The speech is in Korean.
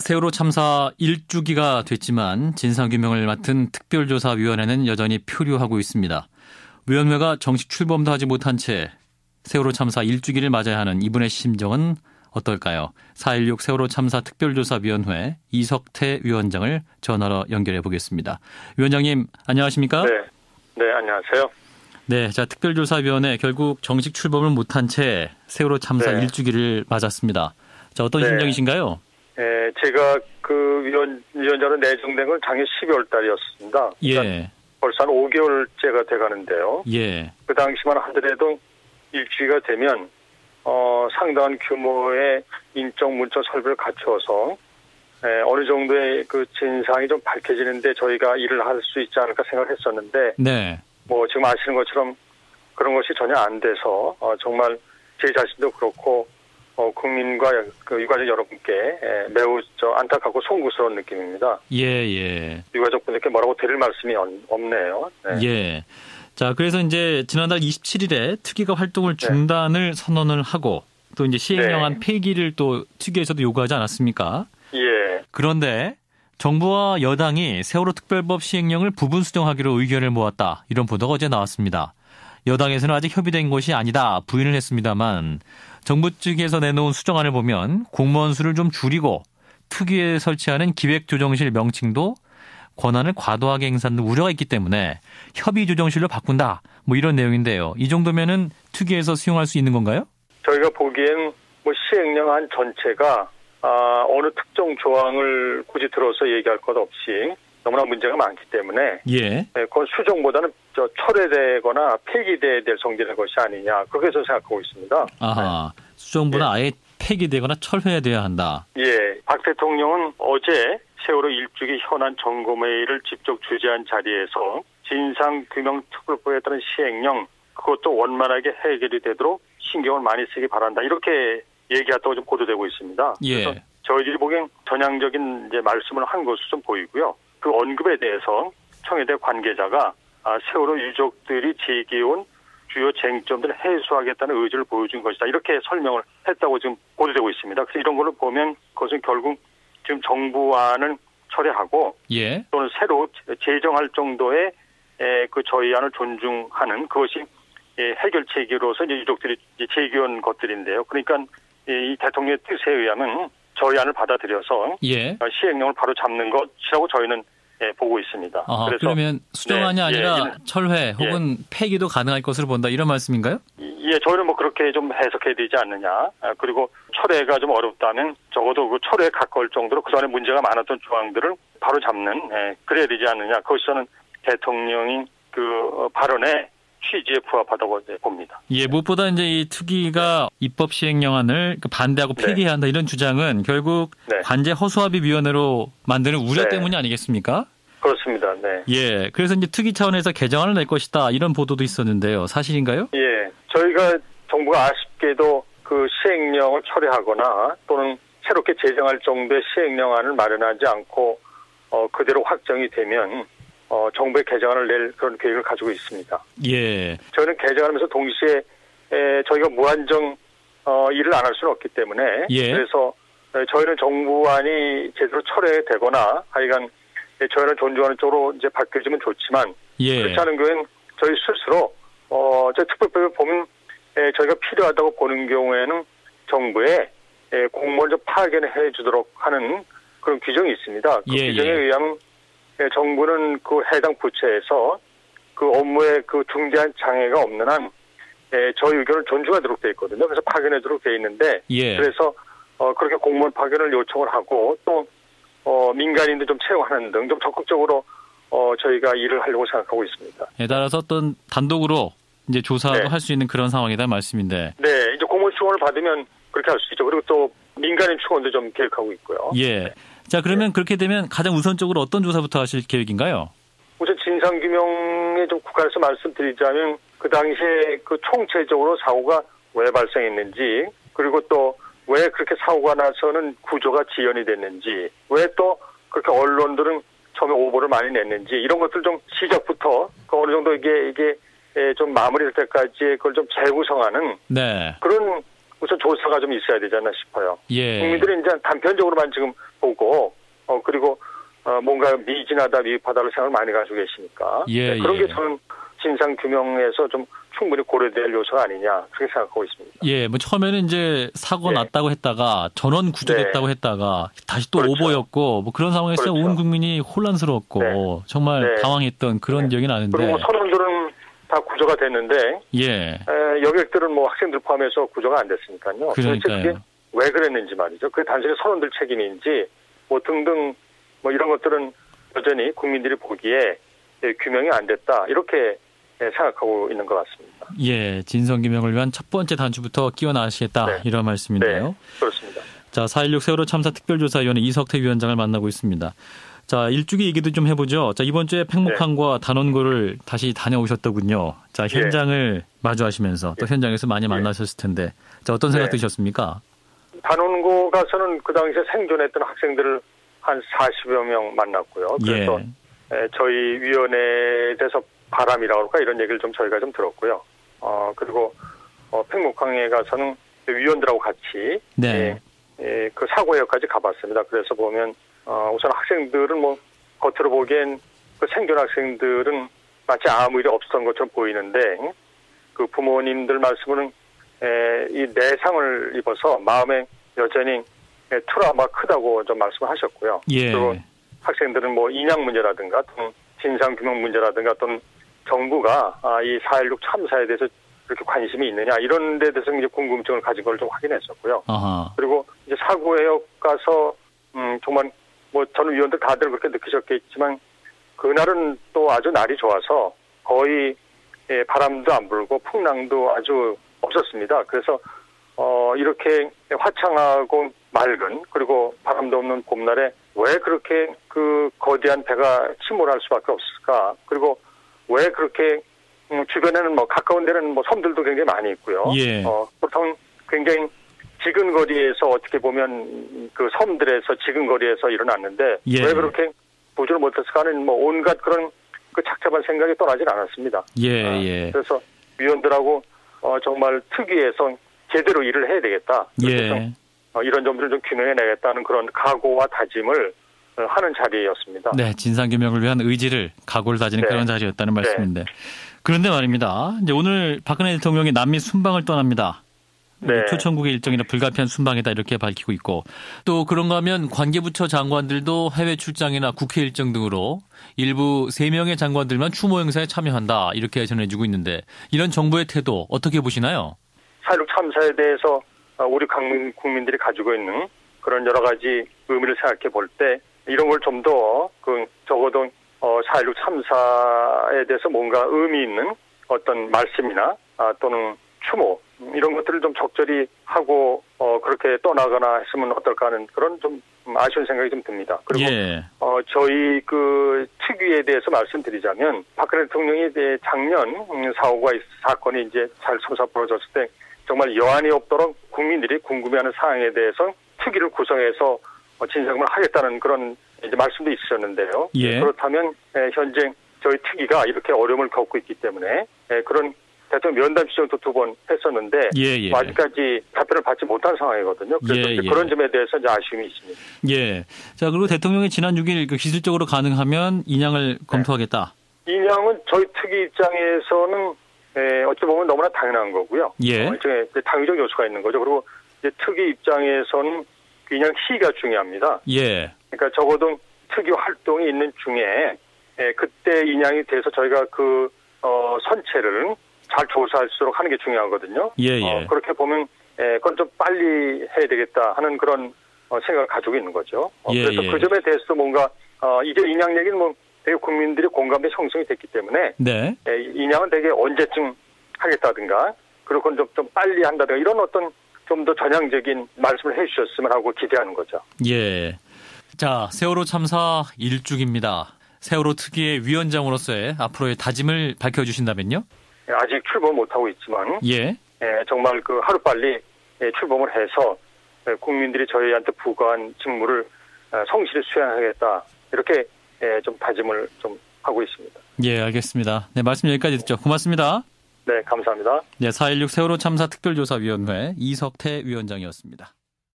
세월호 참사 1주기가 됐지만 진상규명을 맡은 특별조사위원회는 여전히 표류하고 있습니다. 위원회가 정식 출범도 하지 못한 채 세월호 참사 1주기를 맞아야 하는 이분의 심정은 어떨까요? 4.16 세월호 참사 특별조사위원회 이석태 위원장을 전화로 연결해 보겠습니다. 위원장님 안녕하십니까? 네, 안녕하세요. 네, 자 특별조사위원회 결국 정식 출범을 못한 채 세월호 참사 1주기를 맞았습니다. 자, 어떤 심정이신가요? 네, 제가 그 위원장으로 내정된 건 작년 12월 달이었습니다. 예. 벌써 한 5개월째가 돼가는데요. 예. 그 당시만 하더라도 일주기가 되면 상당한 규모의 인적 문적 설비를 갖추어서 어느 정도의 그 진상이 좀 밝혀지는데 저희가 일을 할 수 있지 않을까 생각했었는데, 네. 뭐 지금 아시는 것처럼 그런 것이 전혀 안 돼서 정말 제 자신도 그렇고 국민과 그 유가족 여러분께 매우 안타깝고 송구스러운 느낌입니다. 예. 유가족분들께 뭐라고 드릴 말씀이 없네요. 네. 예. 자, 그래서 이제 지난달 27일에 특위가 활동을 중단을 선언을 하고 또 이제 시행령안 폐기를 또 특위에서도 요구하지 않았습니까? 예. 그런데 정부와 여당이 세월호 특별법 시행령을 부분 수정하기로 의견을 모았다. 이런 보도가 어제 나왔습니다. 여당에서는 아직 협의된 것이 아니다. 부인을 했습니다만 정부 측에서 내놓은 수정안을 보면 공무원 수를 좀 줄이고 특위에 설치하는 기획조정실 명칭도 권한을 과도하게 행사하는 우려가 있기 때문에 협의조정실로 바꾼다. 뭐 이런 내용인데요. 이 정도면은 특위에서 수용할 수 있는 건가요? 저희가 보기엔 뭐 시행령안 전체가 어느 특정 조항을 굳이 들어서 얘기할 것 없이 너무나 문제가 많기 때문에 그건 수정보다는 철회되거나 폐기돼야 될 성질의 것이 아니냐 그렇게 해서 생각하고 있습니다. 아하, 수정보다 아예 폐기되거나 철회돼야 한다. 예, 박 대통령은 어제 세월호 1주기 현안 점검회의를 직접 주재한 자리에서 진상규명특별법에 따른 시행령 그것도 원만하게 해결이 되도록 신경을 많이 쓰기 바란다 이렇게 얘기했다고 좀 보도되고 있습니다. 예. 그래서 저희들이 보기엔 전향적인 이제 말씀을 한 것으로 좀 보이고요. 그 언급에 대해서 청와대 관계자가 세월호 유족들이 제기해온 주요 쟁점들을 해소하겠다는 의지를 보여준 것이다. 이렇게 설명을 했다고 지금 보도되고 있습니다. 그래서 이런 걸로 보면 그것은 결국 지금 정부안을 철회하고 또는 새로 제정할 정도의 그 저희 안을 존중하는 그것이 해결책으로서 이제 유족들이 제기한 것들인데요. 그러니까 이 대통령의 뜻에 의하면 저희 안을 받아들여서 시행령을 바로 잡는 것이라고 저희는 보고 있습니다. 그래서 그러면 수정안이 아니라 철회 혹은 폐기도 가능할 것으로 본다 이런 말씀인가요? 예, 저희는 뭐 그렇게 좀 해석해야 되지 않느냐. 그리고 철회가 좀 어렵다면 적어도 그 철회에 가까울 정도로 그동안에 문제가 많았던 조항들을 바로 잡는 그래야 되지 않느냐. 그것이 저는 대통령이 그 발언에 취지에 부합하다고 봅니다. 예, 무엇보다 이제 이 특위가 입법 시행령안을 반대하고 폐기해야 한다 이런 주장은 결국 관제 허수아비위원회로 만드는 우려 때문이 아니겠습니까? 그렇습니다. 네. 예, 그래서 이제 특위 차원에서 개정안을 낼 것이다 이런 보도도 있었는데요. 사실인가요? 예, 저희가 정부가 아쉽게도 그 시행령을 철회하거나 또는 새롭게 제정할 정도의 시행령안을 마련하지 않고 그대로 확정이 되면 정부의 개정안을 낼 그런 계획을 가지고 있습니다. 예. 저희는 개정하면서 동시에 저희가 무한정 일을 안 할 수는 없기 때문에 그래서 저희는 정부안이 제대로 철회되거나 하여간 저희는 존중하는 쪽으로 이제 바뀌어지면 좋지만 그렇지 않은 경우에는 저희 스스로 저 특별법을 보면 저희가 필요하다고 보는 경우에는 정부에 공무원 좀 파견을 해주도록 하는 그런 규정이 있습니다. 그 규정에 의하면 정부는 그 해당 부처에서 그 업무에 그 중대한 장애가 없는 한 저희 의견을 존중하도록 되어 있거든요. 그래서 파견하도록 되어 있는데 그래서 그렇게 공무원 파견을 요청을 하고 또 민간인도 좀 채용하는 등 좀 적극적으로 저희가 일을 하려고 생각하고 있습니다. 따라서 어떤 단독으로 이제 조사도 할 수 있는 그런 상황이다 말씀인데. 네, 이제 공무원 충원을 받으면 그렇게 할 수 있죠. 그리고 또 민간인 충원도 좀 계획하고 있고요. 예. 자, 그러면 그렇게 되면 가장 우선적으로 어떤 조사부터 하실 계획인가요? 우선 진상규명에 좀 국한해서 말씀드리자면 그 당시에 그 총체적으로 사고가 왜 발생했는지 그리고 또 왜 그렇게 사고가 나서는 구조가 지연이 됐는지 왜 또 그렇게 언론들은 처음에 오보를 많이 냈는지 이런 것들 좀 시작부터 그 어느 정도 이게 좀 마무리될 때까지 그걸 좀 재구성하는 그런 우선 조사가 좀 있어야 되지 않나 싶어요. 국민들이 이제 단편적으로만 지금 보고 그리고 뭔가 미진하다, 미흡하다를 생각을 많이 가지고 계시니까 그런 게 저는 진상 규명에서 좀 충분히 고려될 요소가 아니냐 그렇게 생각하고 있습니다. 예, 뭐 처음에는 이제 사고 났다고 했다가 전원 구조됐다고 했다가 다시 또 그렇죠. 오보였고 뭐 그런 상황에서 그렇죠. 온 국민이 혼란스러웠고 정말 당황했던 그런 기억이 나는데. 그리고 선원들은 다 구조가 됐는데 여객들은 뭐 학생들 포함해서 구조가 안 됐으니까요. 그러니까요. 그게 왜 그랬는지 말이죠. 그게 단순히 선원들 책임인지 뭐 등등 뭐 이런 것들은 여전히 국민들이 보기에 규명이 안 됐다 이렇게 생각하고 있는 것 같습니다. 예, 진상규명을 위한 첫 번째 단추부터 끼워나가시겠다 이런 말씀인데요. 네, 그렇습니다. 자, 4.16 세월호 참사 특별조사위원회 이석태 위원장을 만나고 있습니다. 자, 일주기 얘기도 좀 해보죠. 자, 이번 주에 팽목항과 단원고를 다시 다녀오셨더군요. 자, 현장을 마주하시면서 또 현장에서 많이 만나셨을 텐데, 자, 어떤 생각 드셨습니까? 단원고 가서는 그 당시에 생존했던 학생들을 한 40여 명 만났고요. 그래서 저희 위원회에 대해서 바람이라고 할까 이런 얘기를 좀 저희가 좀 들었고요. 그리고 팽목항에 가서는 위원들하고 같이 그 사고역까지 가봤습니다. 그래서 보면 우선 학생들은 뭐 겉으로 보기엔 그 생존 학생들은 마치 아무 일이 없었던 것처럼 보이는데 그 부모님들 말씀으로는 이 내상을 입어서 마음에 여전히 트라우마 크다고 좀 말씀하셨고요. 그리고 학생들은 뭐 인양 문제라든가 또는 진상규명 문제라든가 또는 정부가 이 4.16 참사에 대해서 그렇게 관심이 있느냐 이런 데 대해서 이제 궁금증을 가진 걸 좀 확인했었고요. 그리고 이제 사고해역 가서 정말 뭐 저는 위원들 다들 그렇게 느끼셨겠지만 그날은 또 아주 날이 좋아서 거의 바람도 안 불고 풍랑도 아주 없었습니다. 그래서 이렇게 화창하고 맑은 그리고 바람도 없는 봄날에 왜 그렇게 그 거대한 배가 침몰할 수밖에 없을까? 그리고 왜 그렇게 주변에는 뭐 가까운 데는 뭐 섬들도 굉장히 많이 있고요. 보통 굉장히 지근 거리에서 어떻게 보면 그 섬들에서 지근 거리에서 일어났는데 왜 그렇게 구조를 못했을까 하는 뭐 온갖 그런 그 착잡한 생각이 떠나질 않았습니다. 그래서 위원들하고 정말 특위에서 제대로 일을 해야 되겠다. 이런 점들을 좀 규명해내겠다는 그런 각오와 다짐을 하는 자리였습니다. 네, 진상규명을 위한 의지를 각오를 다지는 그런 자리였다는 말씀인데. 그런데 말입니다. 이제 오늘 박근혜 대통령이 남미 순방을 떠납니다. 초청국의 일정이라 불가피한 순방이다 이렇게 밝히고 있고 또 그런가 하면 관계부처 장관들도 해외 출장이나 국회 일정 등으로 일부 3명의 장관들만 추모 행사에 참여한다 이렇게 전해지고 있는데 이런 정부의 태도 어떻게 보시나요? 4.16 참사에 대해서 우리 국민들이 가지고 있는 그런 여러 가지 의미를 생각해 볼 때 이런 걸 좀 더 적어도 4.16 참사에 대해서 뭔가 의미 있는 어떤 말씀이나 또는 추모 이런 것들을 좀 적절히 하고 그렇게 떠나거나 했으면 어떨까 하는 그런 좀 아쉬운 생각이 좀 듭니다. 그리고 저희 그 특위에 대해서 말씀드리자면 박근혜 대통령이 작년 사건이 이제 잘 솟아 벌어졌을 때 정말 여한이 없도록 국민들이 궁금해하는 사항에 대해서 특위를 구성해서 진상을 하겠다는 그런 이제 말씀도 있으셨는데요. 그렇다면 현재 저희 특위가 이렇게 어려움을 겪고 있기 때문에 그런 대통령 면담 시정도 2번 했었는데 아직까지 답변을 받지 못한 상황이거든요. 그래서 그런 점에 대해서 이제 아쉬움이 있습니다. 자, 그리고 대통령이 지난 6일 그 기술적으로 가능하면 인양을 검토하겠다. 인양은 저희 특위 입장에서는 어찌 보면 너무나 당연한 거고요. 일종의 당위적 요소가 있는 거죠. 그리고 이제 특위 입장에서는 인양 시기가 중요합니다. 그러니까 적어도 특위 활동이 있는 중에 그때 인양이 돼서 저희가 그 선체를 잘 조사할수록 하는 게 중요하거든요. 그렇게 보면 그건 좀 빨리 해야 되겠다 하는 그런 생각을 가지고 있는 거죠. 그래서 그 점에 대해서도 뭔가 이제 인양 얘기는 뭐 되게 국민들이 공감대 형성이 됐기 때문에 인양은 되게 언제쯤 하겠다든가 그리고 그건 좀 빨리 한다든가 이런 어떤 좀 더 전향적인 말씀을 해 주셨으면 하고 기대하는 거죠. 자, 세월호 참사 1주기입니다. 세월호 특위의 위원장으로서의 앞으로의 다짐을 밝혀주신다면요? 아직 출범 못하고 있지만 정말 그 하루빨리 출범을 해서 국민들이 저희한테 부과한 직무를 성실히 수행하겠다 이렇게 좀 다짐을 좀 하고 있습니다. 알겠습니다. 말씀 여기까지 듣죠. 고맙습니다. 네, 감사합니다. 4.16 세월호 참사 특별조사위원회 이석태 위원장이었습니다.